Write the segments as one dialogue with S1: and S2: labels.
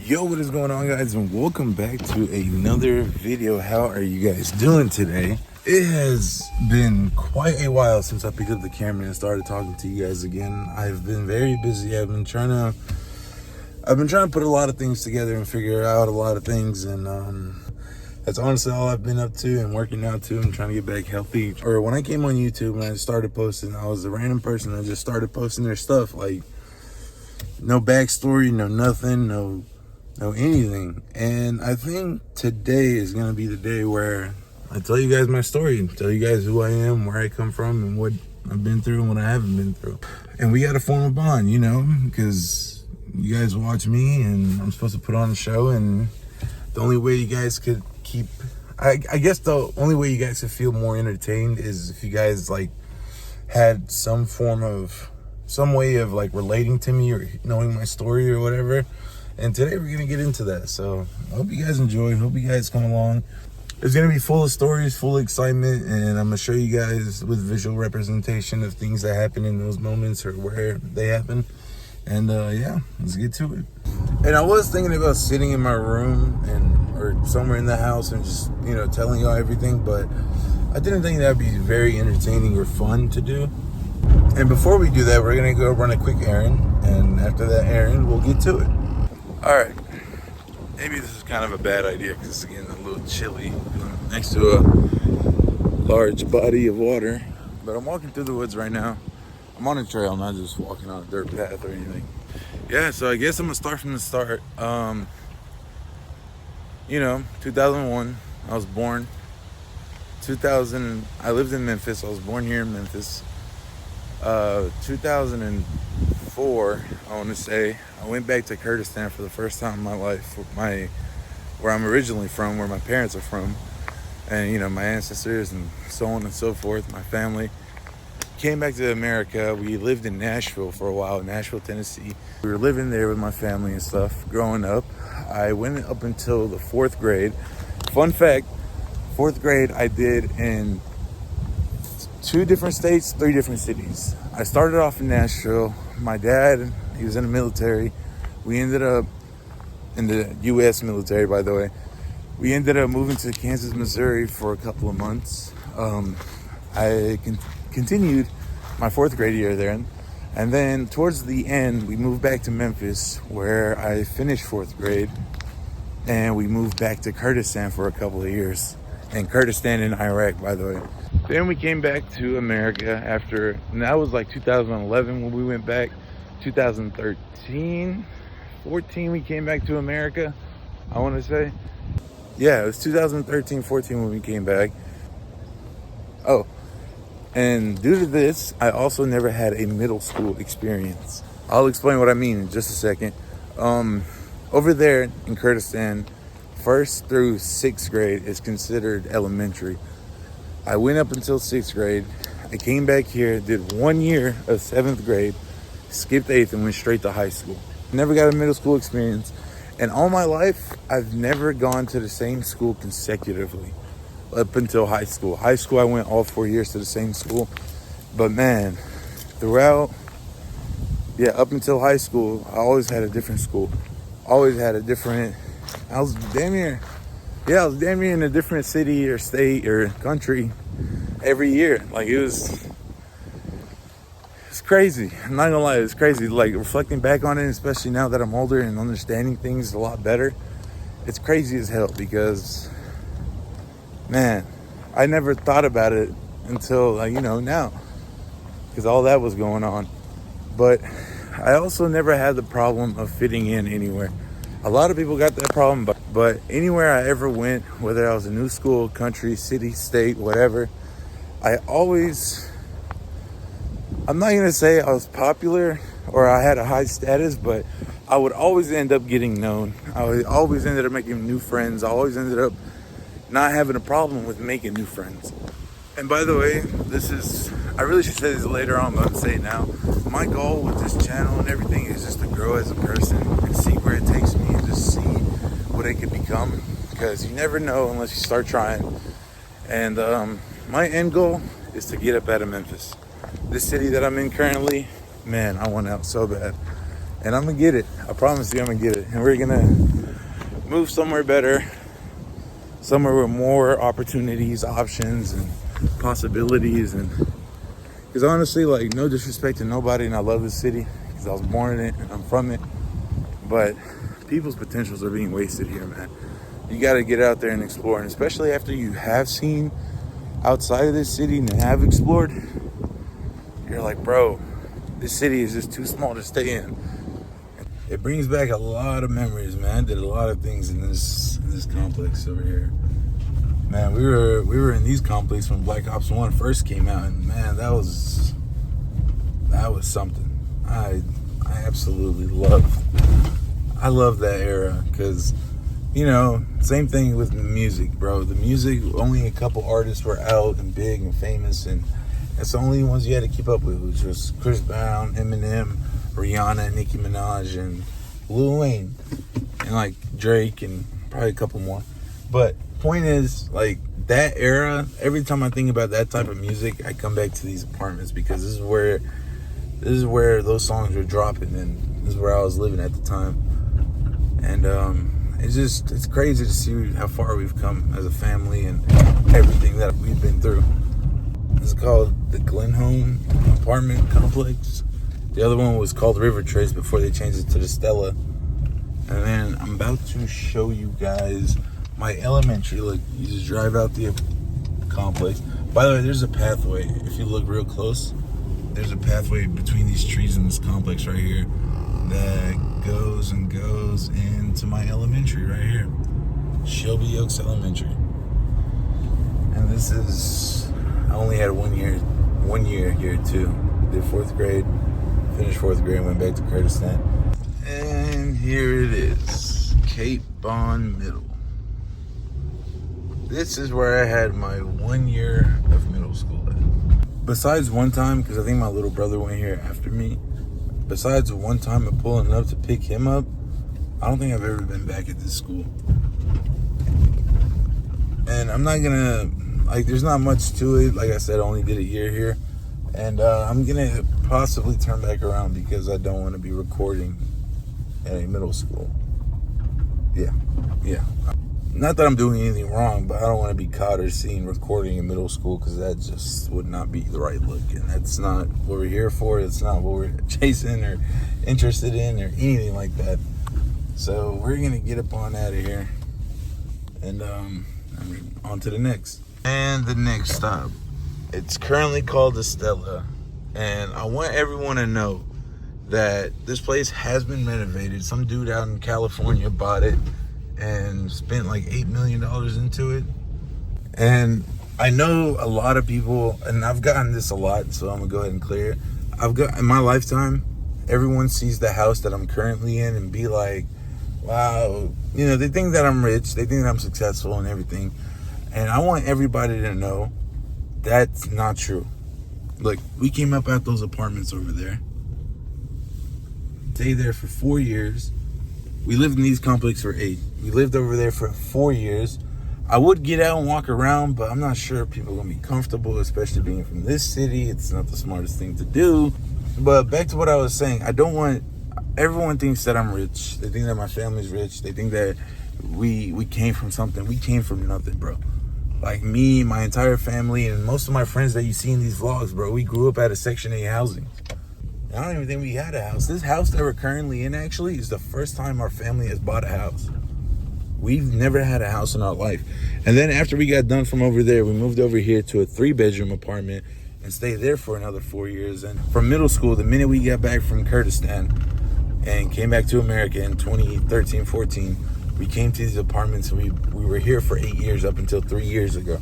S1: Yo, what is going on, guys, and welcome back to another video. How are you guys doing today? It has been quite a while since I picked up the camera and started talking to you guys again. I've been very busy. I've been trying to put a lot of things together and figure out a lot of things, and that's honestly all I've been up to, and working out too. I'm trying to get back healthy. Or when I came on YouTube and I started posting, I was a random person that just started posting their stuff, like no backstory, no nothing, no anything. And I think today is gonna be the day where I tell you guys my story, tell you guys who I am, where I come from, and what I've been through and what I haven't been through. And we gotta form a bond, you know, because you guys watch me and I'm supposed to put on a show, and the only way you guys could keep, I guess the only way you guys could feel more entertained is if you guys like had some way of like relating to me or knowing my story or whatever. And today we're gonna get into that. So I hope you guys enjoy, hope you guys come along. It's gonna be full of stories, full of excitement, and I'm gonna show you guys with visual representation of things that happen in those moments or where they happen. And yeah, let's get to it. And I was thinking about sitting in my room or somewhere in the house and just, you know, telling y'all everything, but I didn't think that'd be very entertaining or fun to do. And before we do that, we're gonna go run a quick errand, and after that errand, we'll get to it. All right, maybe this is kind of a bad idea because it's getting a little chilly next to a large body of water, but I'm walking through the woods right now. I'm on a trail, not just walking on a dirt path or anything. Yeah, so I guess I'm gonna start from the start. You know, 2001, I was born. 2000, I lived in Memphis. I was born here in Memphis. 2004, I want to say, I went back to Kurdistan for the first time in my life, where I'm originally from, where my parents are from, and, you know, my ancestors and so on and so forth, my family. Came back to America. We lived in Nashville for a while, Nashville, Tennessee. We were living there with my family and stuff growing up. I went up until the 4th grade. Fun fact, 4th grade I did in 2 different states, 3 different cities. I started off in Nashville. My dad, he was in the military. We ended up in the U.S. military, by the way. We ended up moving to Kansas, Missouri for a couple of months. I continued my 4th grade year there. And then towards the end, we moved back to Memphis, where I finished 4th grade. And we moved back to Kurdistan for a couple of years. And Kurdistan in Iraq, by the way. Then we came back to America and that was like 2011 when we went back. 2013, 14, we came back to America, I want to say. Yeah, it was 2013, 14 when we came back. Oh, and due to this, I also never had a middle school experience. I'll explain what I mean in just a second. Over there in Kurdistan, 1st through 6th grade is considered elementary. I went up until 6th grade. I came back here, did 1 year of 7th grade, skipped 8th, and went straight to high school. Never got a middle school experience. And all my life, I've never gone to the same school consecutively up until high school. High school, I went all 4 years to the same school. But man, up until high school, I always had a different school. I was damn near in a different city or state or country every year. Like, it's crazy. I'm not gonna lie, it's crazy. Like, reflecting back on it, especially now that I'm older and understanding things a lot better, it's crazy as hell because, man, I never thought about it until, like, you know, now, because all that was going on. But I also never had the problem of fitting in anywhere. A lot of people got that problem, but anywhere I ever went, whether I was a new school, country, city, state, whatever, I'm not going to say I was popular or I had a high status, but I would always end up getting known. I always ended up making new friends. I always ended up not having a problem with making new friends. And by the way, I really should say this later on, but I'm saying it now. My goal with this channel and everything is just to grow as a person and see where it takes me and just see what it could become, because you never know unless you start trying. And my end goal is to get up out of Memphis. This city that I'm in currently, man, I want out so bad. And I'm gonna get it. I promise you I'm gonna get it. And we're gonna move somewhere better, somewhere with more opportunities, options, and possibilities. And because honestly, like, no disrespect to nobody, and I love this city because I was born in it and I'm from it, but people's potentials are being wasted here, man. You got to get out there and explore, and especially after you have seen outside of this city and have explored, you're like, bro, this city is just too small to stay in. It brings back a lot of memories, man. I did a lot of things in this complex over here. Man, we were in these complexes when Black Ops 1 first came out, and man, that was something. I absolutely love that era, because, you know, same thing with the music, bro. The music, only a couple artists were out and big and famous, and that's the only ones you had to keep up with, which was Chris Brown, Eminem, Rihanna, Nicki Minaj, and Lil Wayne, and like Drake, and probably a couple more. But point is, like, that era, every time I think about that type of music, I come back to these apartments, because this is where those songs were dropping, and this is where I was living at the time. And it's crazy to see how far we've come as a family and everything that we've been through. This is called the Glenholm apartment complex. The other one was called River Trace before they changed it to the Stella. And then I'm about to show you guys my elementary. Look, you just drive out the complex. By the way, there's a pathway. If you look real close, there's a pathway between these trees in this complex right here that goes and goes into my elementary right here, Shelby Oaks Elementary. And this is, I only had one year here too. Did 4th grade, finished 4th grade, went back to Kurdistan. And here it is, Cape Bond Middle. This is where I had my 1 year of middle school at. Besides one time, because I think my little brother went here after me, besides one time of pulling up to pick him up, I don't think I've ever been back at this school. And I'm not gonna, like, there's not much to it. Like I said, I only did a year here. And I'm gonna possibly turn back around because I don't want to be recording at a middle school. Yeah. Not that I'm doing anything wrong, but I don't want to be caught or seen recording in middle school, because that just would not be the right look. And that's not what we're here for. It's not what we're chasing or interested in or anything like that. So we're going to get up on out of here. And on to the next. And the next stop. It's currently called the Stella. And I want everyone to know that this place has been renovated. Some dude out in California bought it and spent like $8 million into it. And I know a lot of people, and I've gotten this a lot, so I'm gonna go ahead and clear it. In my lifetime, everyone sees the house that I'm currently in and be like, wow, you know, they think that I'm rich, they think that I'm successful and everything. And I want everybody to know that's not true. Look, we came up at those apartments over there, stayed there for 4 years. We lived in these complexes for 8. We lived over there for 4 years. I would get out and walk around, but I'm not sure if people are going to be comfortable, especially being from this city. It's not the smartest thing to do. But back to what I was saying, I don't want, everyone thinks that I'm rich. They think that my family's rich. They think that we came from something. We came from nothing, bro. Like me, my entire family, and most of my friends that you see in these vlogs, bro, we grew up out of Section 8 housing. I don't even think we had a house. This house that we're currently in actually is the first time our family has bought a house. We've never had a house in our life. And then after we got done from over there, we moved over here to a 3-bedroom apartment and stayed there for another 4 years. And from middle school, the minute we got back from Kurdistan and came back to America in 2013, 14, we came to these apartments, and we were here for 8 years up until 3 years ago.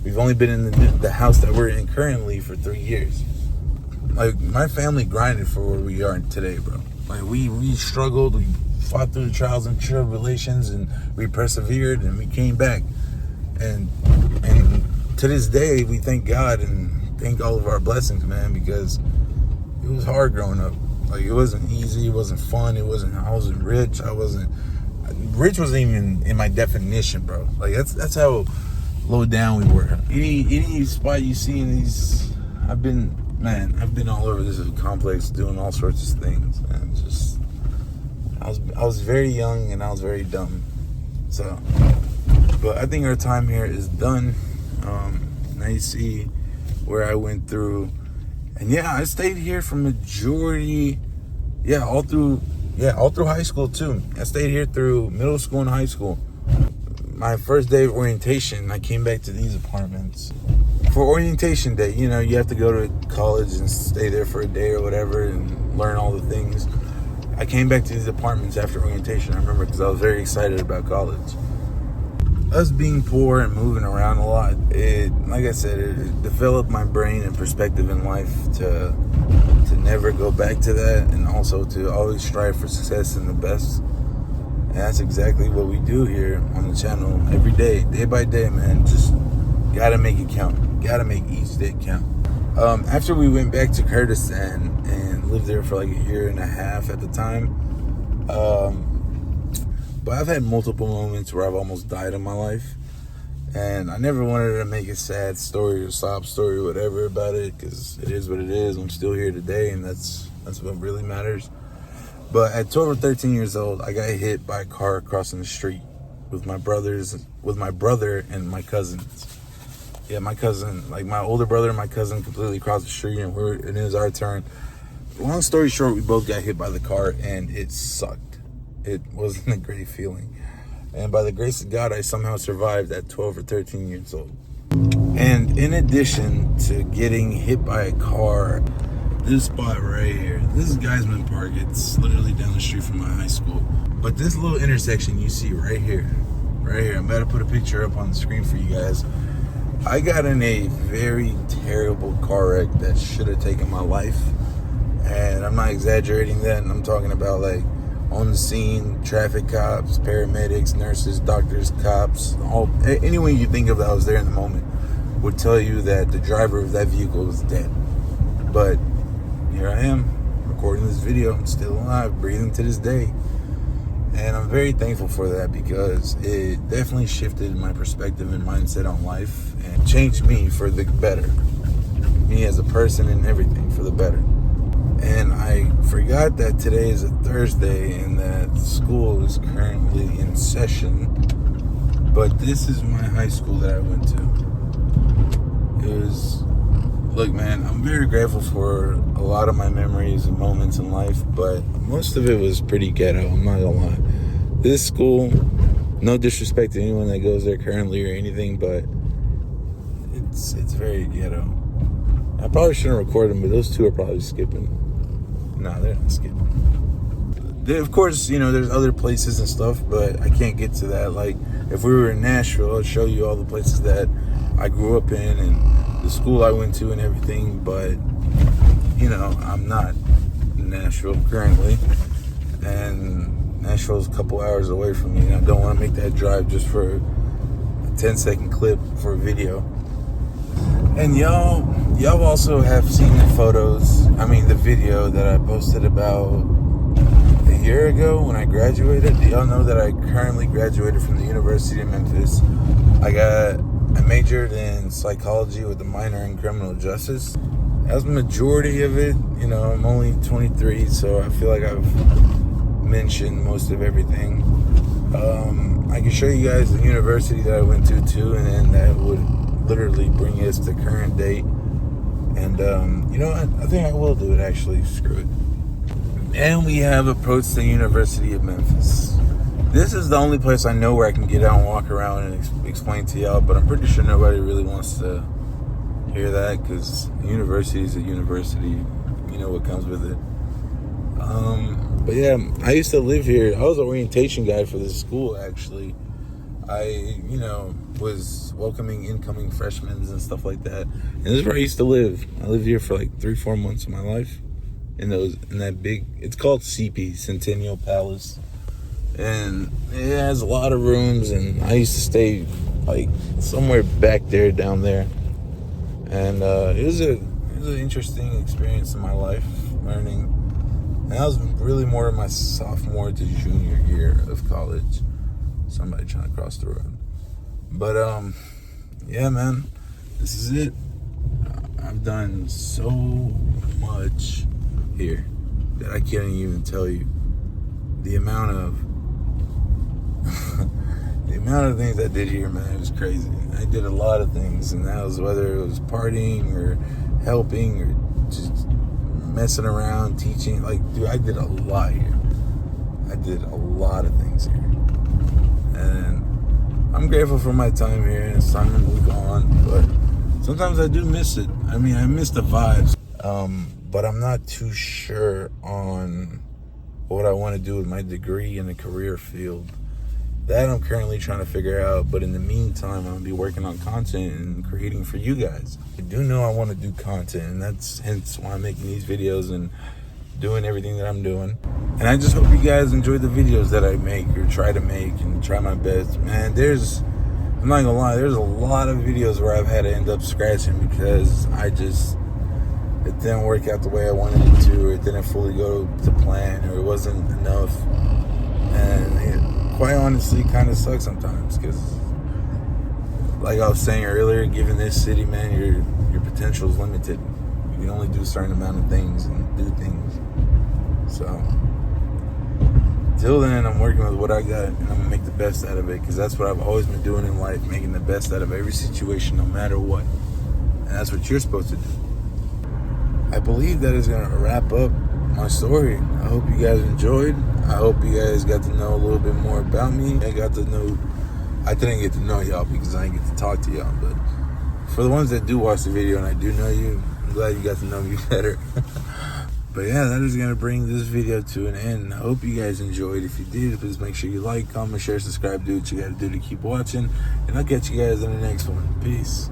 S1: We've only been in the house that we're in currently for 3 years. Like, my family grinded for where we are today, bro. Like, we struggled, we fought through the trials and tribulations, and we persevered, and we came back. And to this day, we thank God and thank all of our blessings, man, because it was hard growing up. Like, it wasn't easy, it wasn't fun, I wasn't rich, rich wasn't even in my definition, bro. Like, that's how low down we were. Any spot you see in these, I've been all over this complex doing all sorts of things, and just I was very young and I was very dumb, So, but I think our time here is done. Now you see where I went through, and yeah, I stayed here for majority, all through high school too. I stayed here through middle school and high school. My first day of orientation, I came back to these apartments for orientation day. You know, you have to go to college and stay there for a day or whatever and learn all the things. I came back to these apartments after orientation, I remember, because I was very excited about college. Us being poor and moving around a lot, like I said, it developed my brain and perspective in life to never go back to that, and also to always strive for success and the best. And that's exactly what we do here on the channel every day by day, man. Just gotta make it count. Gotta make each day count. After we went back to Kurdistan and lived there for like a year and a half at the time, but I've had multiple moments where I've almost died in my life, and I never wanted to make a sad story or sob story or whatever about it, because it is what it is. I'm still here today, and that's what really matters. But at 12 or 13 years old, I got hit by a car crossing the street with my brother and my cousins. Yeah, my cousin, like my older brother and my cousin, completely crossed the street, and it was our turn. Long story short, we both got hit by the car, and it sucked. It wasn't a great feeling. And by the grace of God, I somehow survived at 12 or 13 years old. And in addition to getting hit by a car, this spot right here, this is Geisman Park. It's literally down the street from my high school. But this little intersection you see right here, I'm about to put a picture up on the screen for you guys. I got in a very terrible car wreck that should have taken my life. And I'm not exaggerating that. And I'm talking about like on the scene, traffic cops, paramedics, nurses, doctors, cops, anyone you think of that was there in the moment would tell you that the driver of that vehicle was dead. But here I am, recording this video. I'm still alive, breathing to this day. And I'm very thankful for that, because it definitely shifted my perspective and mindset on life and changed me for the better. Me as a person and everything for the better. And I forgot that today is a Thursday and that school is currently in session. But this is my high school that I went to. Look, man, I'm very grateful for a lot of my memories and moments in life, but most of it was pretty ghetto, I'm not gonna lie. This school, no disrespect to anyone that goes there currently or anything, but it's very ghetto. I probably shouldn't record them, but those two are probably skipping. No, they're not skipping. Of course, you know, there's other places and stuff, but I can't get to that. Like, if we were in Nashville, I'd show you all the places that I grew up in and the school I went to and everything, but, you know, I'm not in Nashville currently, and Nashville's a couple hours away from me, and I don't want to make that drive just for a 10-second clip for a video. And y'all also have seen the video that I posted about a year ago when I graduated. Do y'all know that I currently graduated from the University of Memphis? I majored in psychology with a minor in criminal justice. That was the majority of it. You know, I'm only 23, so I feel like I've mentioned most of everything. I can show you guys the university that I went to too, and then that would literally bring us to current date. And you know what? I think I will do it, actually. Screw it. And we have approached the University of Memphis. This is the only place I know where I can get out and walk around and explain to y'all, but I'm pretty sure nobody really wants to hear that, because the university is a university. You know what comes with it. But yeah, I used to live here. I was an orientation guy for this school, actually. I, was welcoming incoming freshmen and stuff like that. And this is where I used to live. I lived here for like 3-4 months of my life. In that big, it's called CP, Centennial Palace. And it has a lot of rooms, and I used to stay like somewhere back there, down there. And it was an interesting experience in my life, learning. And that was really more of my sophomore to junior year of college. Somebody trying to cross the road. But yeah, man, this is it. I've done so much here that I can't even tell you the amount The amount of things I did here, man, it was crazy. I did a lot of things, and that was whether it was partying or helping or just messing around, teaching. Like, dude, I did a lot here. I did a lot of things here. And I'm grateful for my time here, and it's time to move on. But sometimes I do miss it. I mean, I miss the vibes. But I'm not too sure on what I want to do with my degree in the career field. That I'm currently trying to figure out. But in the meantime, I'm going to be working on content and creating for you guys. I do know I want to do content, and that's hence why I'm making these videos and doing everything that I'm doing. And I just hope you guys enjoy the videos that I make or try to make and try my best. Man, I'm not gonna lie, there's a lot of videos where I've had to end up scratching because it didn't work out the way I wanted it to, or it didn't fully go to plan, or it wasn't enough. And it quite honestly kind of sucks sometimes because, like I was saying earlier, given this city, man, your potential is limited. You can only do a certain amount of things and do things. So, till then, I'm working with what I got, and I'm going to make the best out of it, because that's what I've always been doing in life, making the best out of every situation, no matter what. And that's what you're supposed to do. I believe that is going to wrap up my story. I hope you guys enjoyed. I hope you guys got to know a little bit more about me. I didn't get to know y'all because I didn't get to talk to y'all, but for the ones that do watch the video and I do know you, I'm glad you got to know me better. But yeah, that is going to bring this video to an end. I hope you guys enjoyed. If you did, please make sure you like, comment, share, subscribe, do what you got to do to keep watching. And I'll catch you guys in the next one. Peace.